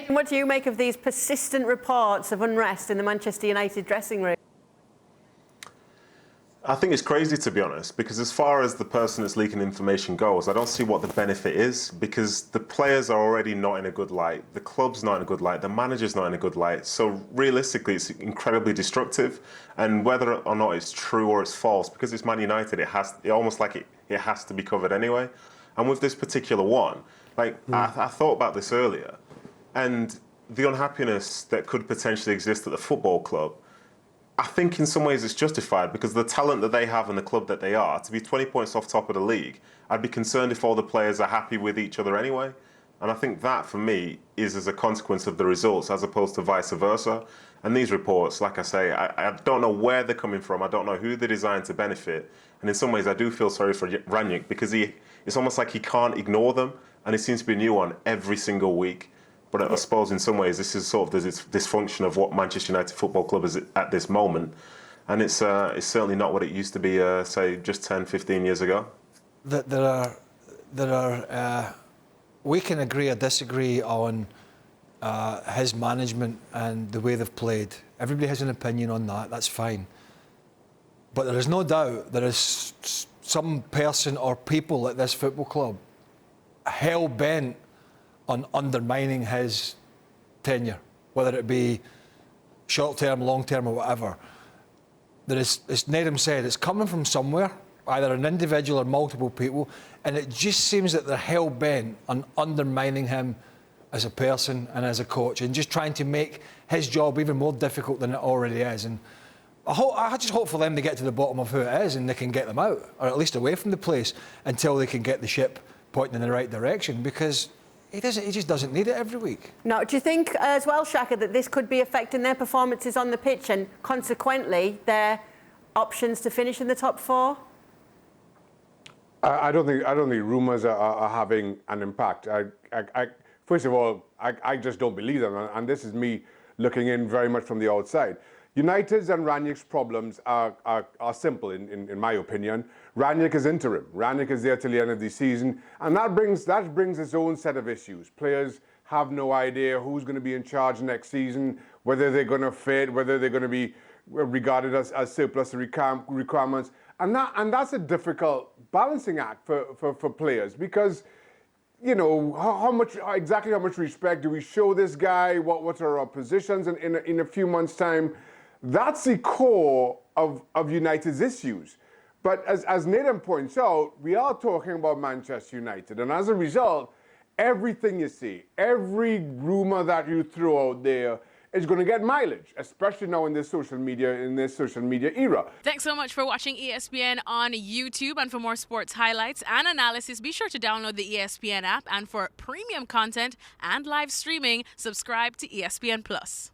And what do you make of these persistent reports of unrest in the Manchester United dressing room? I think it's crazy, to be honest, because as far as the person that's leaking information goes, I don't see what the benefit is, because the players are already not in a good light, the club's not in a good light, the manager's not in a good light. So realistically, it's incredibly destructive. And whether or not it's true or it's false, because it's Man United, it almost like it has to be covered anyway. And with this particular one, like I thought about this earlier, and the unhappiness that could potentially exist at the football club, I think in some ways it's justified, because the talent that they have and the club that they are, to be 20 points off top of the league, I'd be concerned if all the players are happy with each other anyway. And I think that, for me, is as a consequence of the results as opposed to vice versa. And these reports, like I say, I don't know where they're coming from. I don't know who they're designed to benefit. And in some ways, I do feel sorry for Rangnick, because it's almost like he can't ignore them. And it seems to be a new one every single week. But I suppose in some ways this is sort of the dysfunction of what Manchester United Football Club is at this moment. And it's certainly not what it used to be, say, just 10, 15 years ago. We can agree or disagree on his management and the way they've played. Everybody has an opinion on that, that's fine. But there is no doubt there is some person or people at this football club hell-bent on undermining his tenure, whether it be short-term, long-term or whatever. There is, as Nedum said, it's coming from somewhere, either an individual or multiple people, and it just seems that they're hell-bent on undermining him as a person and as a coach, and just trying to make his job even more difficult than it already is. And I just hope for them to get to the bottom of who it is and they can get them out, or at least away from the place, until they can get the ship pointing in the right direction, because he just doesn't need it every week. Now, do you think as well, Shaka, that this could be affecting their performances on the pitch and consequently their options to finish in the top four? I don't think rumours are having an impact. First of all, I just don't believe them, and this is me looking in very much from the outside. United's and Rangnick's problems are simple, in my opinion. Rangnick is interim. Rangnick is there till the end of the season, and that brings its own set of issues. Players have no idea who's going to be in charge next season, whether they're going to fit, whether they're going to be regarded as surplus requirements, and that's a difficult balancing act for players, because, you know, exactly how much respect do we show this guy? What are our positions in a few months' time? That's the core of United's issues. But as Nedum points out, we are talking about Manchester United, and as a result, everything you see, every rumour that you throw out there is going to get mileage, especially now in this social media era. Thanks so much for watching ESPN on YouTube, and for more sports highlights and analysis, be sure to download the ESPN app, and for premium content and live streaming, subscribe to ESPN Plus.